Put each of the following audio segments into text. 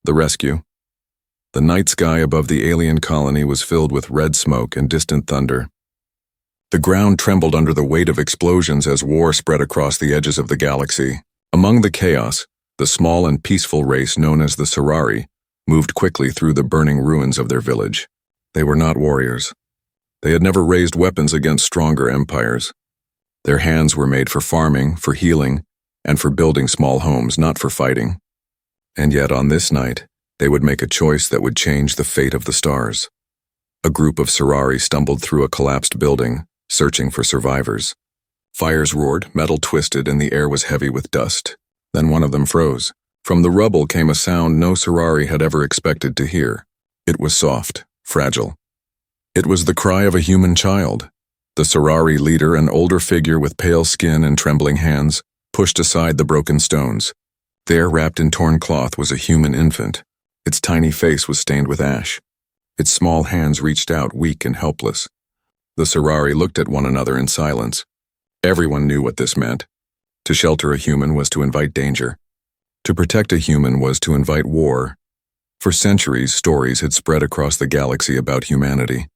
The rescue. The night sky above the alien colony was filled with red smoke and distant thunder. The ground trembled under the weight of explosions as war spread across the edges of the galaxy. Among the chaos, the small and peaceful race known as the Sorari moved quickly through the burning ruins of their village. They were not warriors. They had never raised weapons against stronger empires. Their hands were made for farming, for healing, and for building small homes, not for fighting. And yet on this night, they would make a choice that would change the fate of the stars. A group of Sorari stumbled through a collapsed building, searching for survivors. Fires roared, metal twisted, and the air was heavy with dust. Then one of them froze. From the rubble came a sound no Sorari had ever expected to hear. It was soft, fragile. It was the cry of a human child. The Sorari leader, an older figure with pale skin and trembling hands, pushed aside the broken stones. There, wrapped in torn cloth, was a human infant. Its tiny face was stained with ash. Its small hands reached out, weak and helpless. The Sorari looked at one another in silence. Everyone knew what this meant. To shelter a human was to invite danger. To protect a human was to invite war. For centuries, stories had spread across the galaxy about humanity.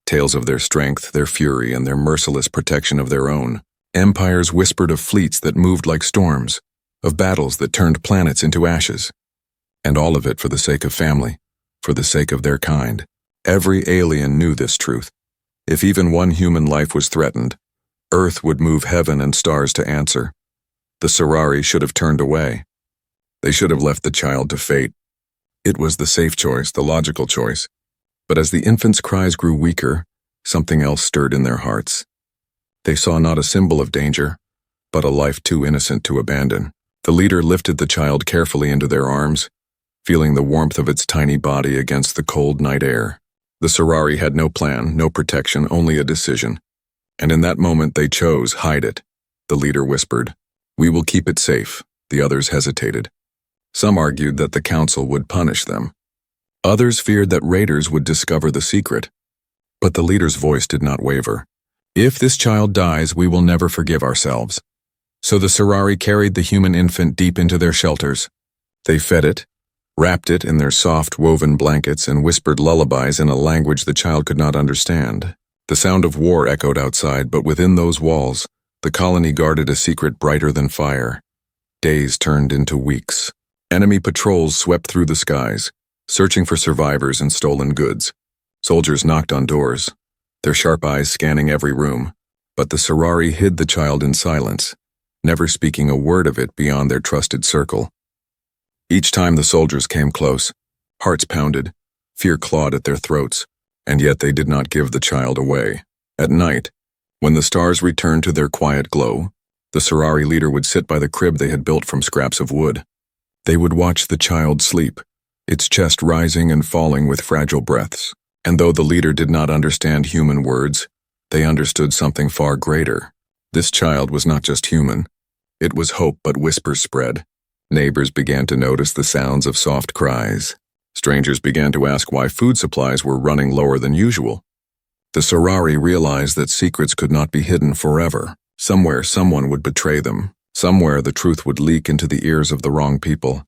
Tales of their strength, their fury, and their merciless protection of their own. Empires whispered of fleets that moved like storms, of battles that turned planets into ashes. And all of it for the sake of family, for the sake of their kind. Every alien knew this truth. If even one human life was threatened, Earth would move heaven and stars to answer. The Sorari should have turned away. They should have left the child to fate. It was the safe choice, the logical choice. But as the infant's cries grew weaker, something else stirred in their hearts. They saw not a symbol of danger, but a life too innocent to abandon. The leader lifted the child carefully into their arms, feeling the warmth of its tiny body against the cold night air. The Sorari had no plan, no protection, only a decision. And in that moment they chose, hide it. The leader whispered, "We will keep it safe." The others hesitated. Some argued that the council would punish them. Others feared that raiders would discover the secret. But the leader's voice did not waver. "If this child dies, we will never forgive ourselves." So the Sorari carried the human infant deep into their shelters. They fed it, wrapped it in their soft, woven blankets, and whispered lullabies in a language the child could not understand. The sound of war echoed outside, but within those walls, the colony guarded a secret brighter than fire. Days turned into weeks. Enemy patrols swept through the skies, searching for survivors and stolen goods. Soldiers knocked on doors, their sharp eyes scanning every room. But the Sorari hid the child in silence, never speaking a word of it beyond their trusted circle. Each time the soldiers came close, hearts pounded, fear clawed at their throats, and yet they did not give the child away. At night, when the stars returned to their quiet glow, the Sorari leader would sit by the crib they had built from scraps of wood. They would watch the child sleep, its chest rising and falling with fragile breaths. And though the leader did not understand human words, they understood something far greater. This child was not just human. It was hope, but whispers spread. Neighbors began to notice the sounds of soft cries. Strangers began to ask why food supplies were running lower than usual. The Sorari realized that secrets could not be hidden forever. Somewhere someone would betray them. Somewhere the truth would leak into the ears of the wrong people.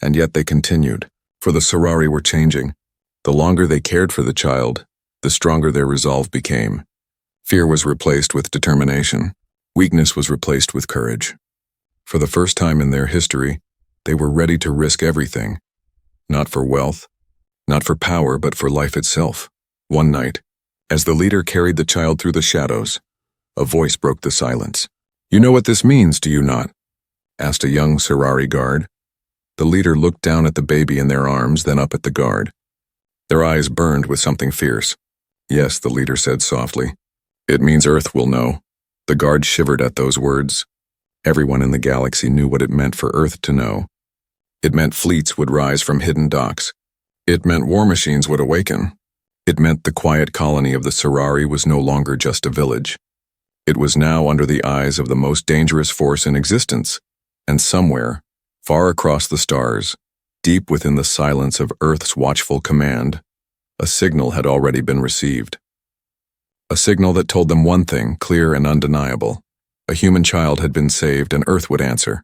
And yet they continued, for the Sorari were changing. The longer they cared for the child, the stronger their resolve became. Fear was replaced with determination. Weakness was replaced with courage. For the first time in their history, they were ready to risk everything. Not for wealth, not for power, but for life itself. One night, as the leader carried the child through the shadows, a voice broke the silence. "You know what this means, do you not?" asked a young Sorari guard. The leader looked down at the baby in their arms, then up at the guard. Their eyes burned with something fierce. "Yes," the leader said softly. "It means Earth will know." The guard shivered at those words. Everyone in the galaxy knew what it meant for Earth to know. It meant fleets would rise from hidden docks. It meant war machines would awaken. It meant the quiet colony of the Sorari was no longer just a village. It was now under the eyes of the most dangerous force in existence, and somewhere, far across the stars, deep within the silence of Earth's watchful command, a signal had already been received. A signal that told them one thing, clear and undeniable. A human child had been saved and Earth would answer.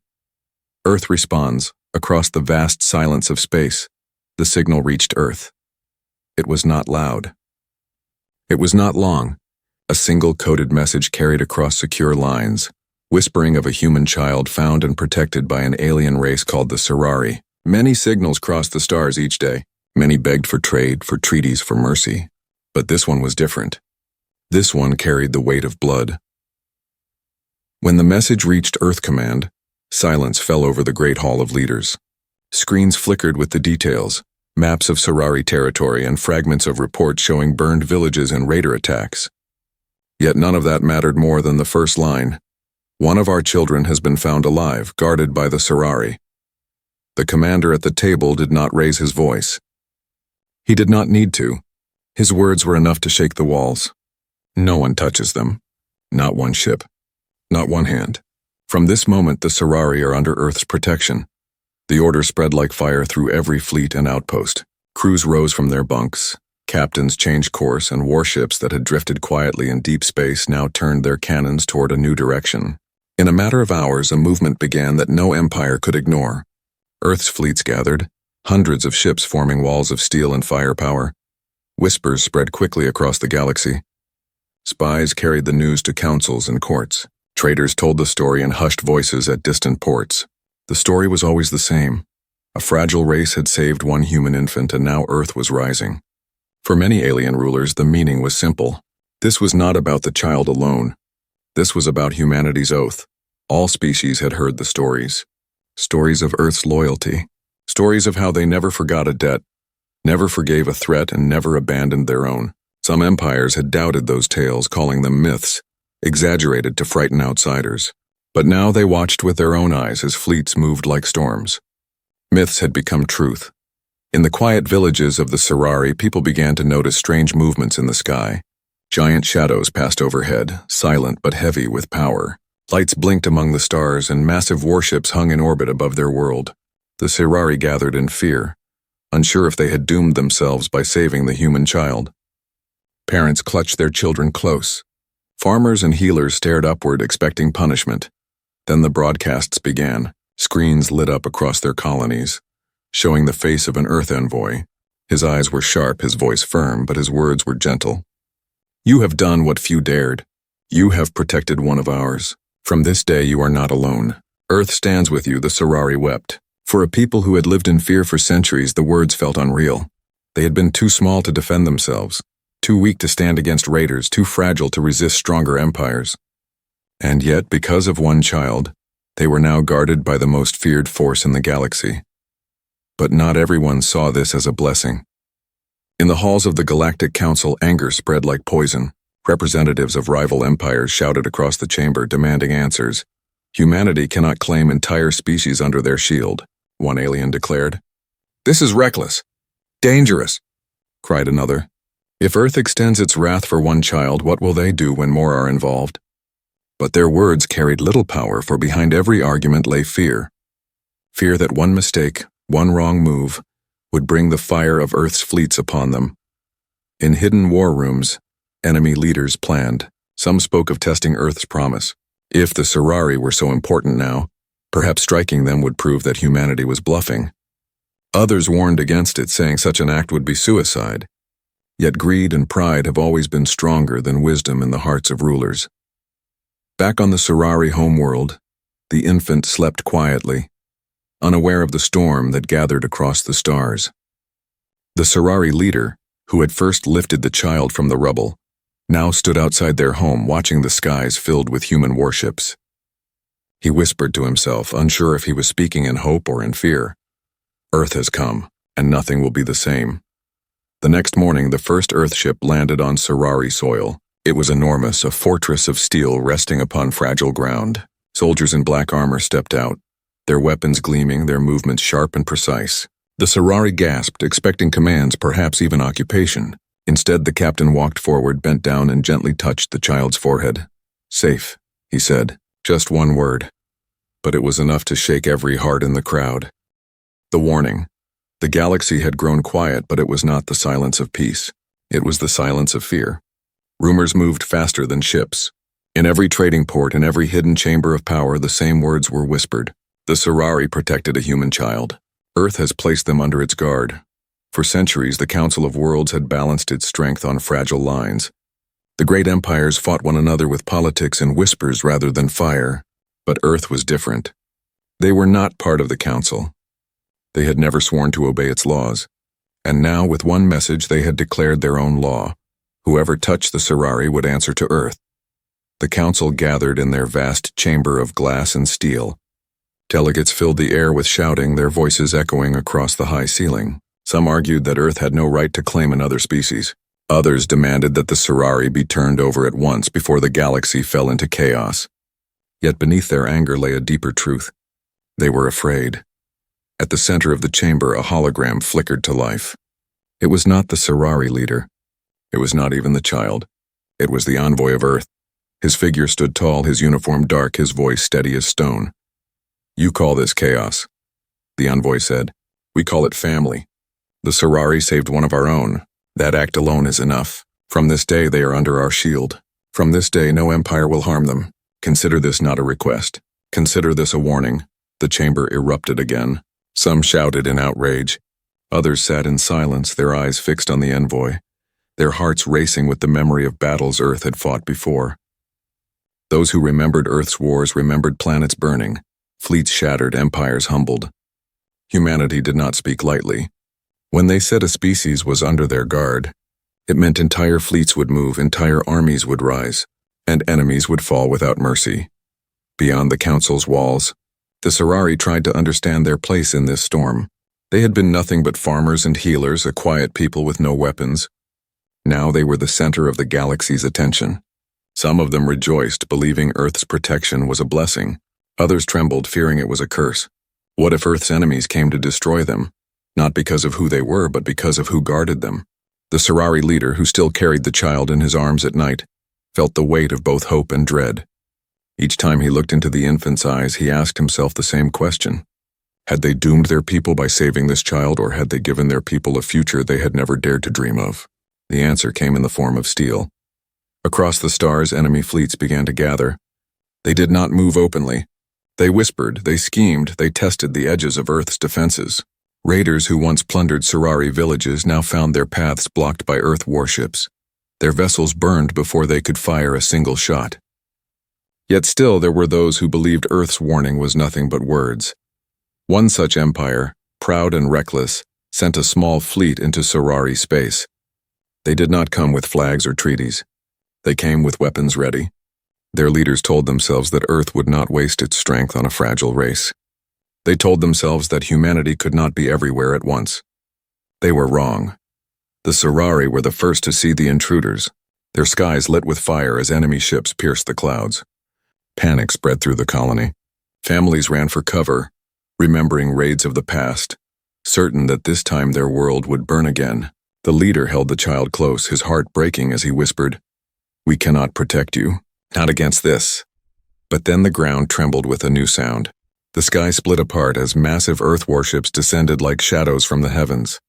Earth responds. Across the vast silence of space, the signal reached Earth. It was not loud. It was not long. A single coded message carried across secure lines, whispering of a human child found and protected by an alien race called the Sorari. Many signals crossed the stars each day. Many begged for trade, for treaties, for mercy. But this one was different. This one carried the weight of blood. When the message reached Earth Command, silence fell over the Great Hall of Leaders. Screens flickered with the details, maps of Sorari territory and fragments of reports showing burned villages and raider attacks. Yet none of that mattered more than the first line. One of our children has been found alive, guarded by the Sorari. The commander at the table did not raise his voice. He did not need to. His words were enough to shake the walls. No one touches them. Not one ship. Not one hand. From this moment, the Sorari are under Earth's protection. The order spread like fire through every fleet and outpost. Crews rose from their bunks. Captains changed course, and warships that had drifted quietly in deep space now turned their cannons toward a new direction. In a matter of hours, a movement began that no empire could ignore. Earth's fleets gathered, hundreds of ships forming walls of steel and firepower. Whispers spread quickly across the galaxy. Spies carried the news to councils and courts. Traders told the story in hushed voices at distant ports. The story was always the same. A fragile race had saved one human infant, and now Earth was rising. For many alien rulers, the meaning was simple. This was not about the child alone. This was about humanity's oath. All species had heard the stories. Stories of Earth's loyalty. Stories of how they never forgot a debt, never forgave a threat, and never abandoned their own. Some empires had doubted those tales, calling them myths, exaggerated to frighten outsiders. But now they watched with their own eyes as fleets moved like storms. Myths had become truth. In the quiet villages of the Sorari, people began to notice strange movements in the sky. Giant shadows passed overhead, silent but heavy with power. Lights blinked among the stars, and massive warships hung in orbit above their world. The Sorari gathered in fear, unsure if they had doomed themselves by saving the human child. Parents clutched their children close. Farmers and healers stared upward, expecting punishment. Then the broadcasts began. Screens lit up across their colonies, showing the face of an Earth envoy. His eyes were sharp, his voice firm, but his words were gentle. You have done what few dared. You have protected one of ours. From this day you are not alone. Earth stands with you, the Sorari wept. For a people who had lived in fear for centuries, the words felt unreal. They had been too small to defend themselves, too weak to stand against raiders, too fragile to resist stronger empires. And yet, because of one child, they were now guarded by the most feared force in the galaxy. But not everyone saw this as a blessing. In the halls of the Galactic Council, anger spread like poison. Representatives of rival empires shouted across the chamber, demanding answers. Humanity cannot claim entire species under their shield, one alien declared. This is reckless. Dangerous, cried another. If Earth extends its wrath for one child, what will they do when more are involved? But their words carried little power, for behind every argument lay fear. Fear that one mistake, one wrong move, would bring the fire of Earth's fleets upon them. In hidden war rooms, enemy leaders planned. Some spoke of testing Earth's promise. If the Sorari were so important now, perhaps striking them would prove that humanity was bluffing. Others warned against it, saying such an act would be suicide. Yet greed and pride have always been stronger than wisdom in the hearts of rulers. Back on the Sorari homeworld, the infant slept quietly, unaware of the storm that gathered across the stars. The Sorari leader, who had first lifted the child from the rubble, now stood outside their home, watching the skies filled with human warships. He whispered to himself, unsure if he was speaking in hope or in fear. Earth has come, and nothing will be the same. The next morning, the first Earthship landed on Sorari soil. It was enormous, a fortress of steel resting upon fragile ground. Soldiers in black armor stepped out, their weapons gleaming, their movements sharp and precise. The Sorari gasped, expecting commands, perhaps even occupation. Instead, the captain walked forward, bent down, and gently touched the child's forehead. Safe, he said. Just one word. But it was enough to shake every heart in the crowd. The warning. The galaxy had grown quiet, but it was not the silence of peace. It was the silence of fear. Rumors moved faster than ships. In every trading port, in every hidden chamber of power, the same words were whispered. The Sorari protected a human child. Earth has placed them under its guard. For centuries, the Council of Worlds had balanced its strength on fragile lines. The great empires fought one another with politics and whispers rather than fire, but Earth was different. They were not part of the Council. They had never sworn to obey its laws, and now with one message they had declared their own law. Whoever touched the Sorari would answer to Earth. The Council gathered in their vast chamber of glass and steel. Delegates filled the air with shouting, their voices echoing across the high ceiling. Some argued that Earth had no right to claim another species. Others demanded that the Sorari be turned over at once before the galaxy fell into chaos. Yet beneath their anger lay a deeper truth. They were afraid. At the center of the chamber, a hologram flickered to life. It was not the Sorari leader. It was not even the child. It was the envoy of Earth. His figure stood tall, his uniform dark, his voice steady as stone. "You call this chaos," the envoy said. "We call it family. The Sorari saved one of our own. That act alone is enough. From this day they are under our shield. From this day no empire will harm them. Consider this not a request. Consider this a warning." The chamber erupted again. Some shouted in outrage. Others sat in silence, their eyes fixed on the envoy, their hearts racing with the memory of battles Earth had fought before. Those who remembered Earth's wars remembered planets burning, fleets shattered, empires humbled. Humanity did not speak lightly. When they said a species was under their guard, it meant entire fleets would move, entire armies would rise, and enemies would fall without mercy. Beyond the Council's walls, the Sorari tried to understand their place in this storm. They had been nothing but farmers and healers, a quiet people with no weapons. Now they were the center of the galaxy's attention. Some of them rejoiced, believing Earth's protection was a blessing. Others trembled, fearing it was a curse. What if Earth's enemies came to destroy them? Not because of who they were, but because of who guarded them. The Sorari leader, who still carried the child in his arms at night, felt the weight of both hope and dread. Each time he looked into the infant's eyes, he asked himself the same question. Had they doomed their people by saving this child, or had they given their people a future they had never dared to dream of? The answer came in the form of steel. Across the stars, enemy fleets began to gather. They did not move openly. They whispered, they schemed, they tested the edges of Earth's defenses. Raiders who once plundered Sorari villages now found their paths blocked by Earth warships. Their vessels burned before they could fire a single shot. Yet still there were those who believed Earth's warning was nothing but words. One such empire, proud and reckless, sent a small fleet into Sorari space. They did not come with flags or treaties. They came with weapons ready. Their leaders told themselves that Earth would not waste its strength on a fragile race. They told themselves that humanity could not be everywhere at once. They were wrong. The Sorari were the first to see the intruders, their skies lit with fire as enemy ships pierced the clouds. Panic spread through the colony. Families ran for cover, remembering raids of the past, certain that this time their world would burn again. The leader held the child close, his heart breaking as he whispered, "We cannot protect you, not against this." But then the ground trembled with a new sound. The sky split apart as massive Earth warships descended like shadows from the heavens.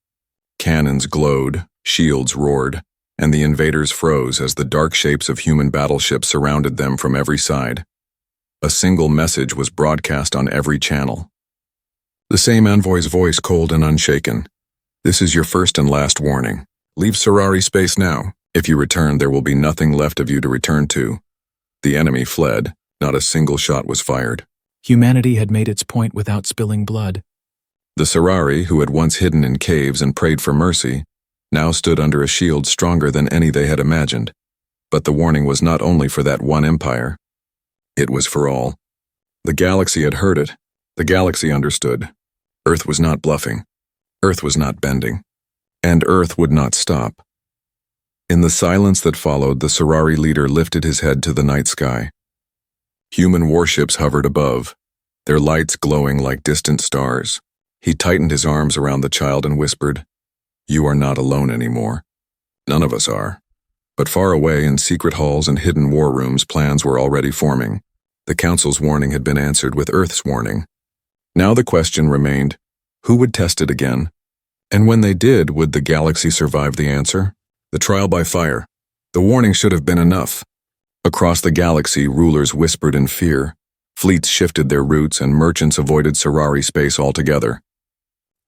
Cannons glowed, shields roared, and the invaders froze as the dark shapes of human battleships surrounded them from every side. A single message was broadcast on every channel. The same envoy's voice, cold and unshaken. "This is your first and last warning. Leave Sorari space now. If you return, there will be nothing left of you to return to." The enemy fled. Not a single shot was fired. Humanity had made its point without spilling blood. The Sorari, who had once hidden in caves and prayed for mercy, now stood under a shield stronger than any they had imagined. But the warning was not only for that one empire. It was for all. The galaxy had heard it. The galaxy understood. Earth was not bluffing. Earth was not bending. And Earth would not stop. In the silence that followed, the Sorari leader lifted his head to the night sky. Human warships hovered above, their lights glowing like distant stars. He tightened his arms around the child and whispered, "You are not alone anymore. None of us are." But far away in secret halls and hidden war rooms, plans were already forming. The Council's warning had been answered with Earth's warning. Now the question remained, who would test it again? And when they did, would the galaxy survive the answer? The trial by fire. The warning should have been enough. Across the galaxy, rulers whispered in fear. Fleets shifted their routes and merchants avoided Serari space altogether.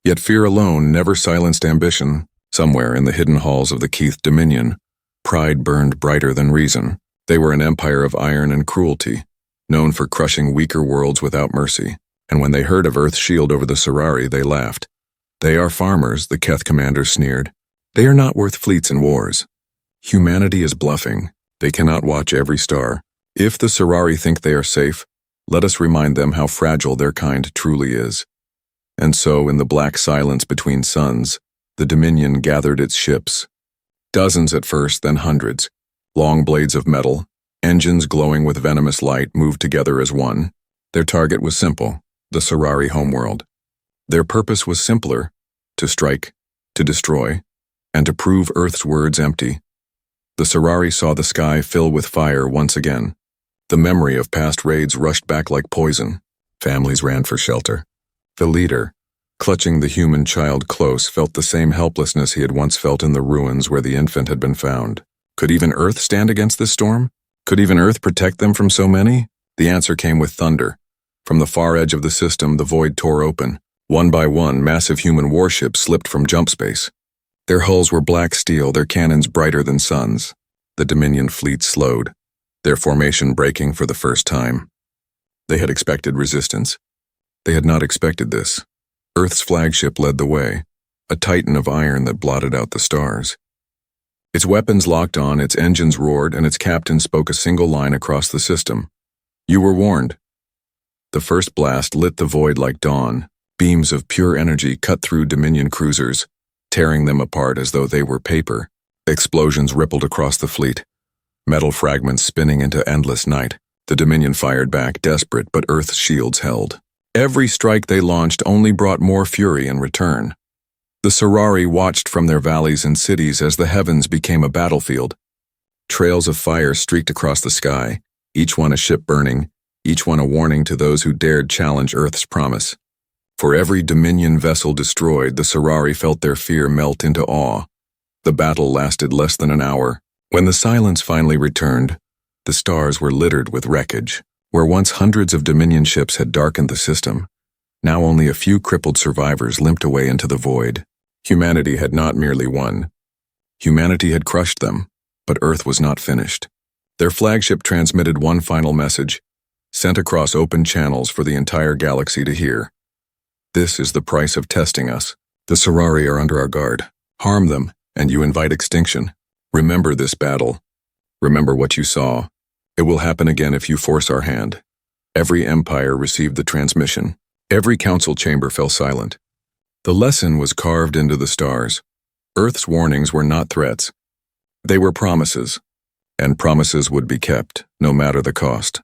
Yet fear alone never silenced ambition. Somewhere in the hidden halls of the Keith Dominion, pride burned brighter than reason. They were an empire of iron and cruelty, known for crushing weaker worlds without mercy. And when they heard of Earth's shield over the Serari, they laughed. They are farmers, the Keth commander sneered. They are not worth fleets and wars. Humanity is bluffing. They cannot watch every star. If the Serari think they are safe, let us remind them how fragile their kind truly is. And so, in the black silence between suns, the Dominion gathered its ships. Dozens at first, then hundreds. Long blades of metal, engines glowing with venomous light, moved together as one. Their target was simple, the Serari homeworld. Their purpose was simpler, to strike, to destroy, and to prove Earth's words empty. The Serari saw the sky fill with fire once again. The memory of past raids rushed back like poison. Families ran for shelter. The leader, clutching the human child close, felt the same helplessness he had once felt in the ruins where the infant had been found. Could even Earth stand against this storm? Could even Earth protect them from so many? The answer came with thunder. From the far edge of the system, the void tore open. One by one, massive human warships slipped from jump space. Their hulls were black steel, their cannons brighter than suns. The Dominion fleet slowed, their formation breaking for the first time. They had expected resistance. They had not expected this. Earth's flagship led the way, a titan of iron that blotted out the stars. Its weapons locked on, its engines roared, and its captain spoke a single line across the system. You were warned. The first blast lit the void like dawn. Beams of pure energy cut through Dominion cruisers, tearing them apart as though they were paper. Explosions rippled across the fleet, metal fragments spinning into endless night. The Dominion fired back, desperate, but Earth's shields held. Every strike they launched only brought more fury in return. The Serari watched from their valleys and cities as the heavens became a battlefield. Trails of fire streaked across the sky, each one a ship burning, each one a warning to those who dared challenge Earth's promise. For every Dominion vessel destroyed, the Serari felt their fear melt into awe. The battle lasted less than an hour. When the silence finally returned, the stars were littered with wreckage. Where once hundreds of Dominion ships had darkened the system, now only a few crippled survivors limped away into the void. Humanity had not merely won. Humanity had crushed them, but Earth was not finished. Their flagship transmitted one final message, sent across open channels for the entire galaxy to hear. This is the price of testing us. The Serari are under our guard. Harm them, and you invite extinction. Remember this battle. Remember what you saw. It will happen again if you force our hand. Every empire received the transmission. Every council chamber fell silent. The lesson was carved into the stars. Earth's warnings were not threats. They were promises, and promises would be kept, no matter the cost.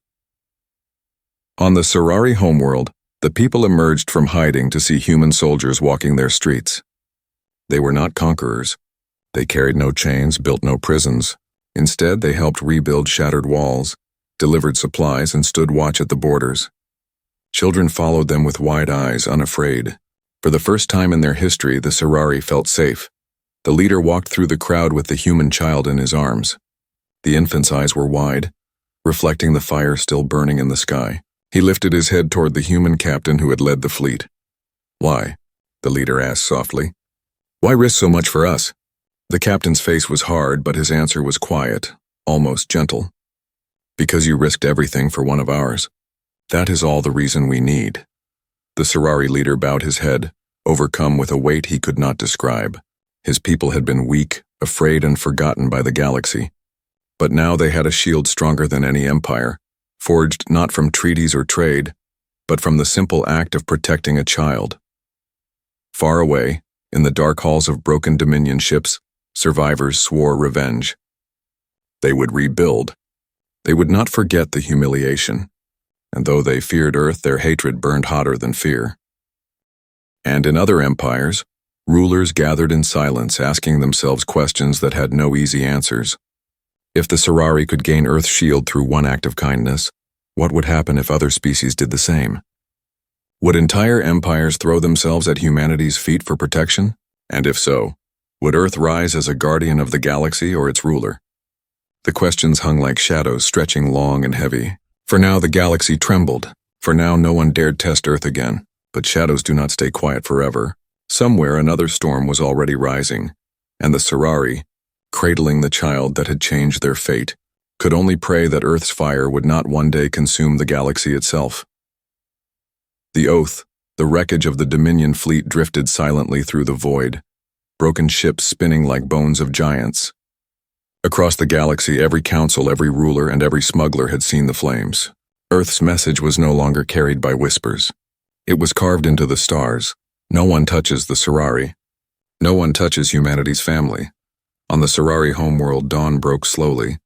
On the Serari homeworld, the people emerged from hiding to see human soldiers walking their streets. They were not conquerors. They carried no chains, built no prisons. Instead, they helped rebuild shattered walls, delivered supplies, and stood watch at the borders. Children followed them with wide eyes, unafraid. For the first time in their history, the Serari felt safe. The leader walked through the crowd with the human child in his arms. The infant's eyes were wide, reflecting the fire still burning in the sky. He lifted his head toward the human captain who had led the fleet. Why? The leader asked softly. Why risk so much for us? The captain's face was hard, but his answer was quiet, almost gentle. Because you risked everything for one of ours. That is all the reason we need. The Serari leader bowed his head, overcome with a weight he could not describe. His people had been weak, afraid, and forgotten by the galaxy. But now they had a shield stronger than any empire, forged not from treaties or trade, but from the simple act of protecting a child. Far away, in the dark halls of broken Dominion ships, survivors swore revenge. They would rebuild. They would not forget the humiliation. And though they feared Earth, their hatred burned hotter than fear. And in other empires, rulers gathered in silence, asking themselves questions that had no easy answers. If the Serari could gain Earth's shield through one act of kindness, what would happen if other species did the same? Would entire empires throw themselves at humanity's feet for protection? And if so, would Earth rise as a guardian of the galaxy or its ruler? The questions hung like shadows, stretching long and heavy. For now the galaxy trembled. For now no one dared test Earth again. But shadows do not stay quiet forever. Somewhere another storm was already rising, and the Serari, cradling the child that had changed their fate, could only pray that Earth's fire would not one day consume the galaxy itself. The Oath, the wreckage of the Dominion fleet, drifted silently through the void, broken ships spinning like bones of giants. Across the galaxy, every council, every ruler, and every smuggler had seen the flames. Earth's message was no longer carried by whispers. It was carved into the stars. No one touches the Serari. No one touches humanity's family. On the Serari homeworld, dawn broke slowly.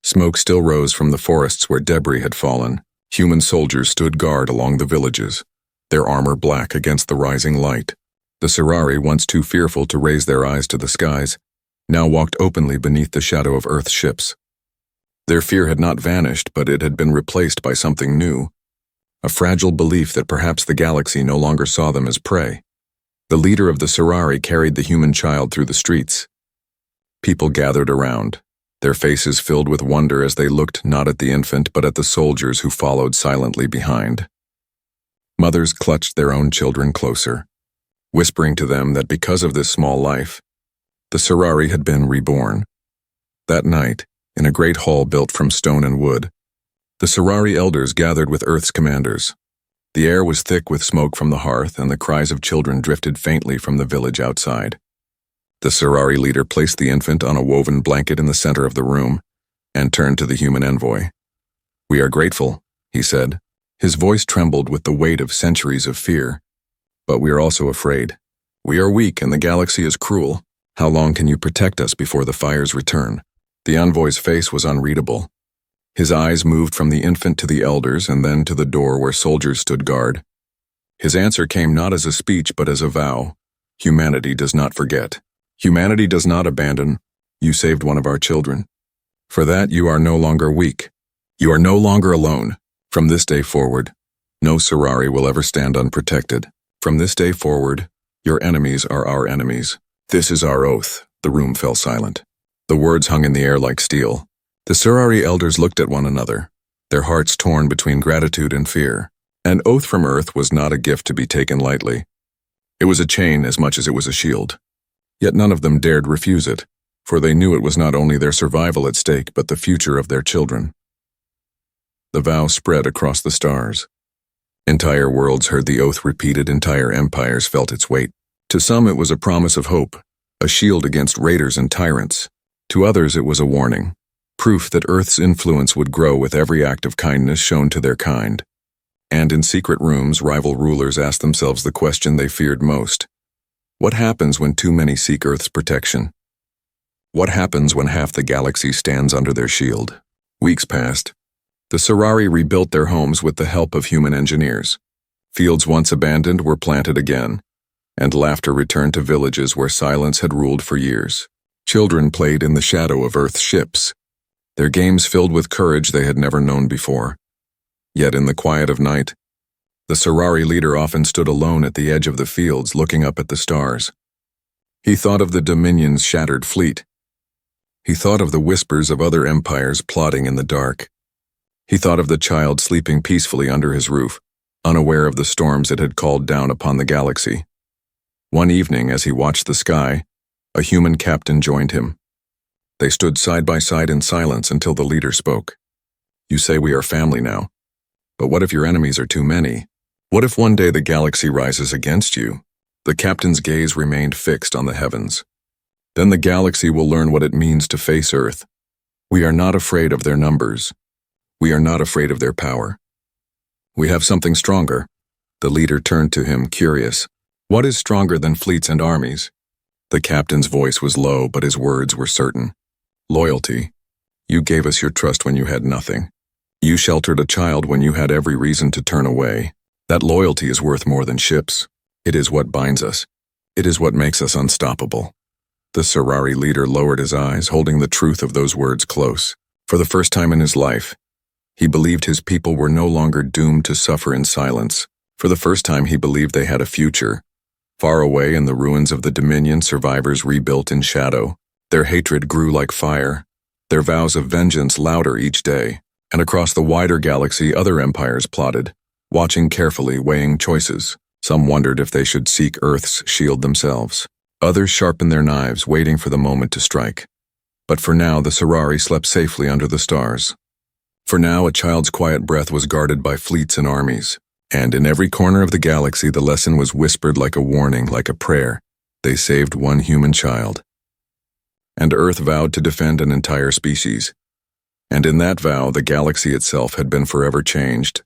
Smoke still rose from the forests where debris had fallen. Human soldiers stood guard along the villages, their armor black against the rising light. The Serari, once too fearful to raise their eyes to the skies, now walked openly beneath the shadow of Earth's ships. Their fear had not vanished, but it had been replaced by something new, a fragile belief that perhaps the galaxy no longer saw them as prey. The leader of the Serari carried the human child through the streets. People gathered around, their faces filled with wonder as they looked not at the infant but at the soldiers who followed silently behind. Mothers clutched their own children closer, whispering to them that because of this small life, the Serari had been reborn. That night, in a great hall built from stone and wood, the Serari elders gathered with Earth's commanders. The air was thick with smoke from the hearth, and the cries of children drifted faintly from the village outside. The Serari leader placed the infant on a woven blanket in the center of the room and turned to the human envoy. "We are grateful," he said. His voice trembled with the weight of centuries of fear. "But we are also afraid. We are weak and the galaxy is cruel. How long can you protect us before the fires return?" The envoy's face was unreadable. His eyes moved from the infant to the elders and then to the door where soldiers stood guard. His answer came not as a speech but as a vow. Humanity does not forget. Humanity does not abandon. You saved one of our children. For that you are no longer weak. You are no longer alone. From this day forward, no Serari will ever stand unprotected. From this day forward, your enemies are our enemies. This is our oath. The room fell silent. The words hung in the air like steel. The Serari elders looked at one another, their hearts torn between gratitude and fear. An oath from Earth was not a gift to be taken lightly. It was a chain as much as it was a shield. Yet none of them dared refuse it, for they knew it was not only their survival at stake but the future of their children. The vow spread across the stars. Entire worlds heard the oath repeated, entire empires felt its weight. To some it was a promise of hope, a shield against raiders and tyrants. To others it was a warning, proof that Earth's influence would grow with every act of kindness shown to their kind. And in secret rooms, rival rulers asked themselves the question they feared most. What happens when too many seek Earth's protection? What happens when half the galaxy stands under their shield? Weeks passed. The Serari rebuilt their homes with the help of human engineers. Fields once abandoned were planted again, and laughter returned to villages where silence had ruled for years. Children played in the shadow of Earth's ships, their games filled with courage they had never known before. Yet in the quiet of night, the Serari leader often stood alone at the edge of the fields looking up at the stars. He thought of the Dominion's shattered fleet. He thought of the whispers of other empires plotting in the dark. He thought of the child sleeping peacefully under his roof, unaware of the storms it had called down upon the galaxy. One evening, as he watched the sky, a human captain joined him. They stood side by side in silence until the leader spoke. "You say we are family now. But what if your enemies are too many? What if one day the galaxy rises against you?" The captain's gaze remained fixed on the heavens. "Then the galaxy will learn what it means to face Earth. We are not afraid of their numbers. We are not afraid of their power. We have something stronger." The leader turned to him, curious. "What is stronger than fleets and armies?" The captain's voice was low, but his words were certain. "Loyalty. You gave us your trust when you had nothing. You sheltered a child when you had every reason to turn away. That loyalty is worth more than ships. It is what binds us. It is what makes us unstoppable." The Serari leader lowered his eyes, holding the truth of those words close. For the first time in his life, he believed his people were no longer doomed to suffer in silence. For the first time he believed they had a future. Far away in the ruins of the Dominion, survivors rebuilt in shadow. Their hatred grew like fire, their vows of vengeance louder each day. And across the wider galaxy, other empires plotted, watching carefully, weighing choices. Some wondered if they should seek Earth's shield themselves. Others sharpened their knives, waiting for the moment to strike. But for now, the Sorari slept safely under the stars. For now, a child's quiet breath was guarded by fleets and armies. And in every corner of the galaxy, the lesson was whispered like a warning, like a prayer. They saved one human child. And Earth vowed to defend an entire species. And in that vow, the galaxy itself had been forever changed.